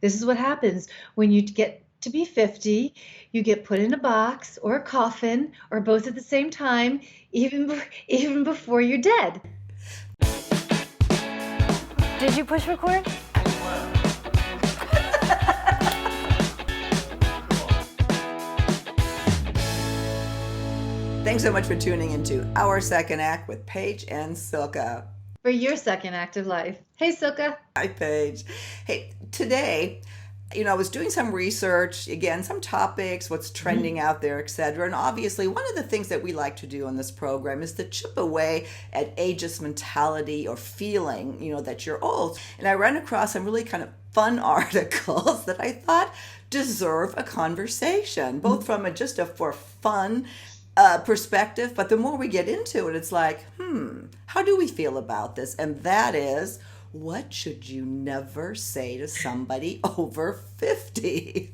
This is what happens when you get to be 50, you get put in a box or a coffin or both at the same time, even before you're dead. Did you push record? Thanks so much for tuning into Our Second Act with Paige and Silka. For your second act of life. Hey, Silka. Hi, Paige. Hey, today, I was doing some research, again, some topics, what's trending out there, etc. And obviously, one of the things that we like to do on this program is to chip away at ageist mentality or feeling, that you're old. And I ran across some really kind of fun articles that I thought deserve a conversation, both from for fun perspective, but the more we get into it, it's like, how do we feel about this? And that is, what should you never say to somebody over 50?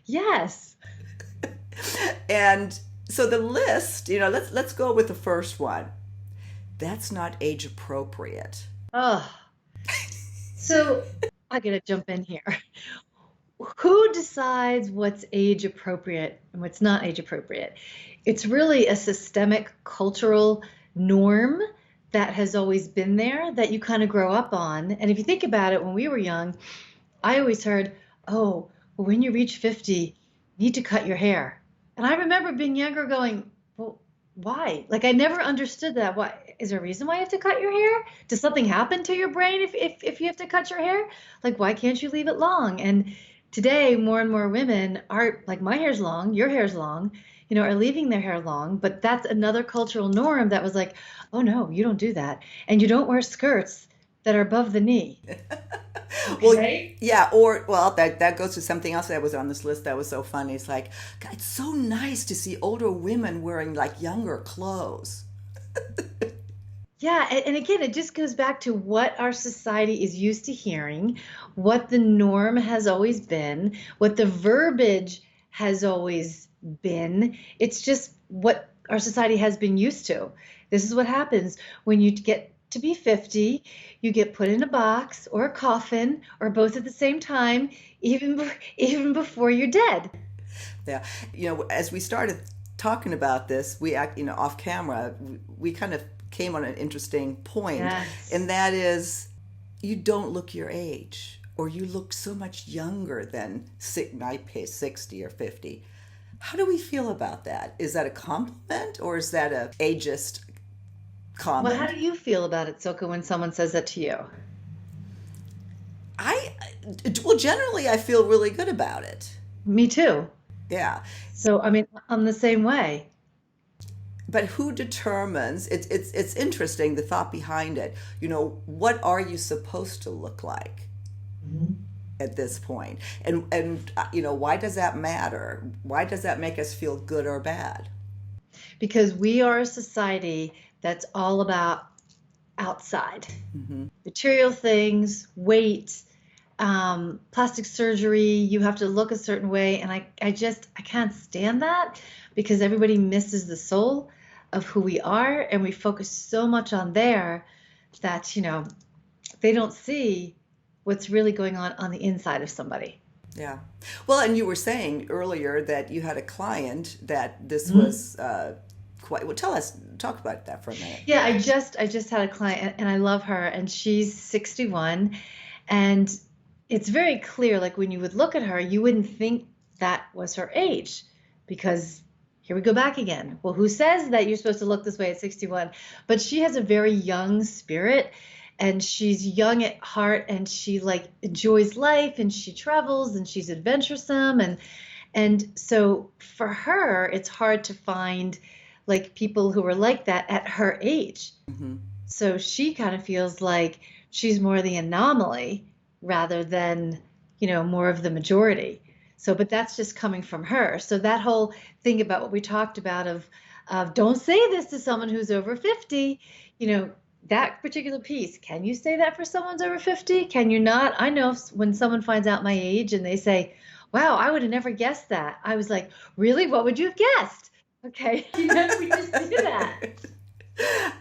Yes. And so the list, let's go with the first one. That's not age appropriate. Oh, so I gotta jump in here. Who decides what's age appropriate and what's not age appropriate? It's really a systemic cultural norm that has always been there that you kind of grow up on. And if you think about it, when we were young, I always heard, oh, well, when you reach 50, you need to cut your hair. And I remember being younger going, well, why? Like, I never understood that. Why? Is there a reason why you have to cut your hair? Does something happen to your brain if you have to cut your hair? Like, why can't you leave it long? And today, more and more women are like, my hair's long, your hair's long, are leaving their hair long. But that's another cultural norm that was like, oh no, you don't do that. And you don't wear skirts that are above the knee. Well, Okay? yeah, that goes to something else that was on this list that was so funny. It's like, God, it's so nice to see older women wearing like younger clothes. Yeah, and again, it just goes back to what our society is used to hearing, what the norm has always been, what the verbiage has always been. It's just what our society has been used to. This is what happens when you get to be 50, you get put in a box or a coffin or both at the same time, even before you're dead. Yeah, as we started talking about this, off camera, we kind of came on an interesting point, Yes. and that is, you don't look your age, or you look so much younger than 60 or 50. How do we feel about that? Is that a compliment, or is that a ageist comment? Well, how do you feel about it, Silka, when someone says that to you? Generally, I feel really good about it. Me too. Yeah. So, I mean, I'm the same way. But who determines? It's interesting, the thought behind it. What are you supposed to look like at this point? And why does that matter? Why does that make us feel good or bad? Because we are a society that's all about outside. Material things, weight, plastic surgery, you have to look a certain way. And I can't stand that, because everybody misses the soul of who we are. And we focus so much on there that, they don't see what's really going on the inside of somebody. Yeah. Well, and you were saying earlier that you had a client that this was quite, well, talk about that for a minute. Yeah, I just had a client, and I love her, and she's 61, and it's very clear, like when you would look at her, you wouldn't think that was her age, because here we go back again. Well, who says that you're supposed to look this way at 61? But she has a very young spirit, and she's young at heart, and she like enjoys life, and she travels, and she's adventuresome, and so for her, it's hard to find like people who are like that at her age. So she kind of feels like she's more the anomaly rather than, more of the majority. So, but that's just coming from her. So that whole thing about what we talked about of don't say this to someone who's over 50, that particular piece, can you say that for someone's over 50? Can you not? I know when someone finds out my age and they say, wow, I would have never guessed that. I was like, really? What would you have guessed? Okay, we just do that.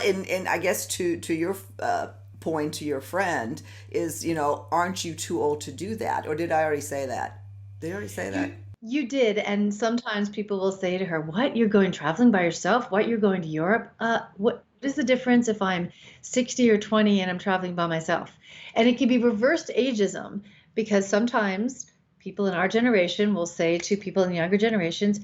And I guess to your point to your friend is, aren't you too old to do that? Or did I already say that? Did I already say that? You did, and sometimes people will say to her, "What? You're going traveling by yourself? What? You're going to Europe? What is the difference if I'm 60 or 20 and I'm traveling by myself?" And it can be reversed ageism because sometimes people in our generation will say to people in younger generations,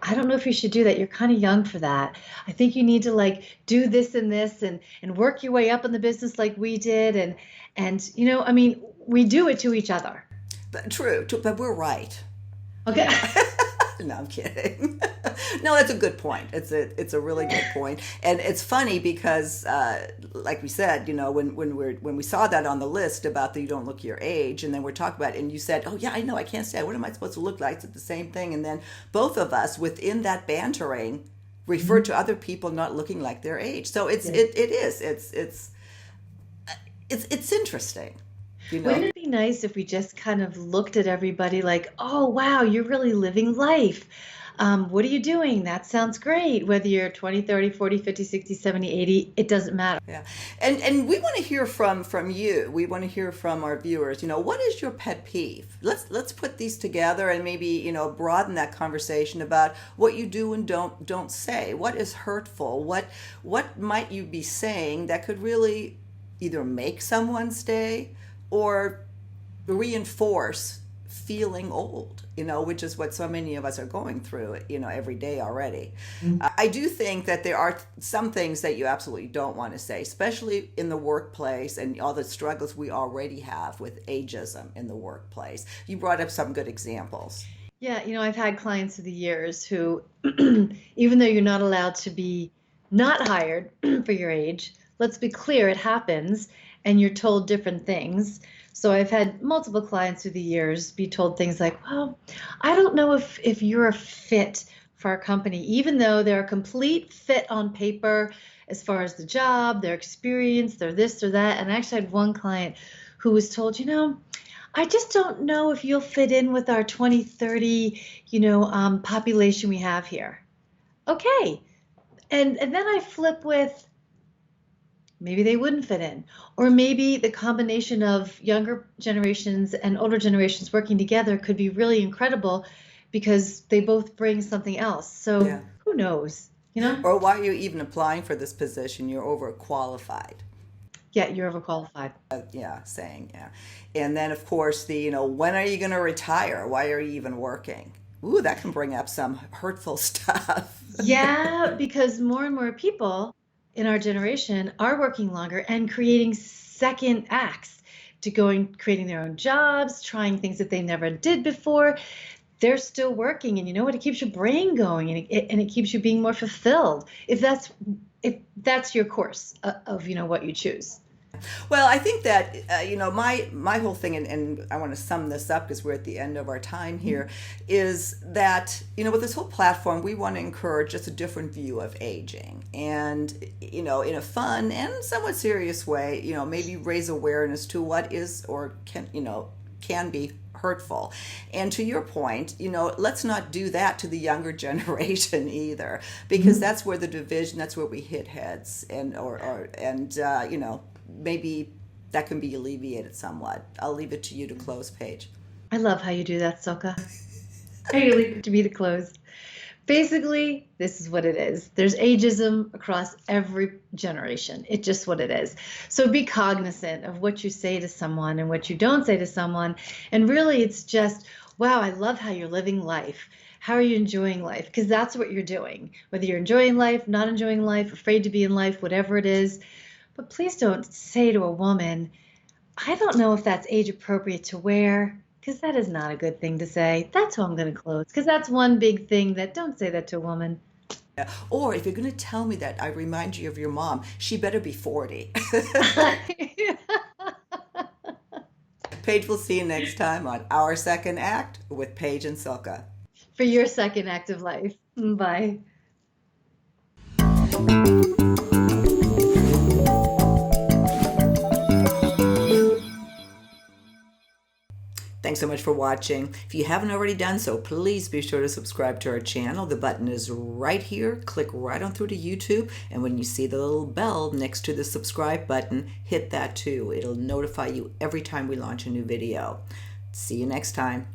"I don't know if you should do that. You're kind of young for that. I think you need to like do this and this and work your way up in the business like we did." And I mean, we do it to each other. But true, but we're right. Okay. No, I'm kidding. No, that's a good point. It's a really good point, and it's funny because, like we said, when we saw that on the list about the you don't look your age, and then we're talking about it, and you said, "Oh yeah, I know, I can't say. What am I supposed to look like?" It's the same thing, and then both of us within that bantering refer to other people not looking like their age. So it's interesting. Wouldn't it be nice if we just kind of looked at everybody like, "Oh, wow, you're really living life. What are you doing? That sounds great." Whether you're 20, 30, 40, 50, 60, 70, 80, it doesn't matter. Yeah. And we want to hear from you. We want to hear from our viewers. What is your pet peeve? Let's put these together and maybe, broaden that conversation about what you do and don't say. What is hurtful? What might you be saying that could really either make someone stay or reinforce feeling old, which is what so many of us are going through, every day already. I do think that there are some things that you absolutely don't want to say, especially in the workplace and all the struggles we already have with ageism in the workplace. You brought up some good examples. Yeah, I've had clients through the years who, even though you're not allowed to be not hired for your age, let's be clear, it happens, and you're told different things. So I've had multiple clients through the years be told things like, "Well, I don't know if you're a fit for our company," even though they're a complete fit on paper as far as the job, their experience, their this or that. And I actually had one client who was told, "I just don't know if you'll fit in with our 2030, population we have here." Okay. And then I flip with, maybe they wouldn't fit in. Or maybe the combination of younger generations and older generations working together could be really incredible because they both bring something else. So yeah. Who knows, Or why are you even applying for this position? You're overqualified. Yeah, you're overqualified. Saying. And then, of course, when are you going to retire? Why are you even working? Ooh, that can bring up some hurtful stuff. Yeah, because more and more people in our generation are working longer and creating second acts to creating their own jobs, trying things that they never did before. They're still working, and you know what? It keeps your brain going, and it keeps you being more fulfilled if that's your course of what you choose. Well, I think that, my whole thing, and I want to sum this up because we're at the end of our time here, is that, with this whole platform, we want to encourage just a different view of aging. And, in a fun and somewhat serious way, maybe raise awareness to what is or can be hurtful. And to your point, let's not do that to the younger generation either, because that's where the division, that's where we hit heads, and maybe that can be alleviated somewhat. I'll leave it to you to close, Paige. I love how you do that, Silka. I leave it to me to close. Basically, this is what it is. There's ageism across every generation. It's just what it is. So be cognizant of what you say to someone and what you don't say to someone. And really, it's just, wow, I love how you're living life. How are you enjoying life? Because that's what you're doing. Whether you're enjoying life, not enjoying life, afraid to be in life, whatever it is. But please don't say to a woman, "I don't know if that's age appropriate to wear," because that is not a good thing to say. That's how I'm going to close, because that's one big thing that don't say that to a woman. Yeah. Or if you're going to tell me that I remind you of your mom, she better be 40. Paige, we'll see you next time on Our Second Act with Paige and Silka. For your second act of life. Bye. Thanks so much for watching. If you haven't already done so, please be sure to subscribe to our channel. The button is right here. Click right on through to YouTube, and when you see the little bell next to the subscribe button, hit that too. It'll notify you every time we launch a new video. See you next time.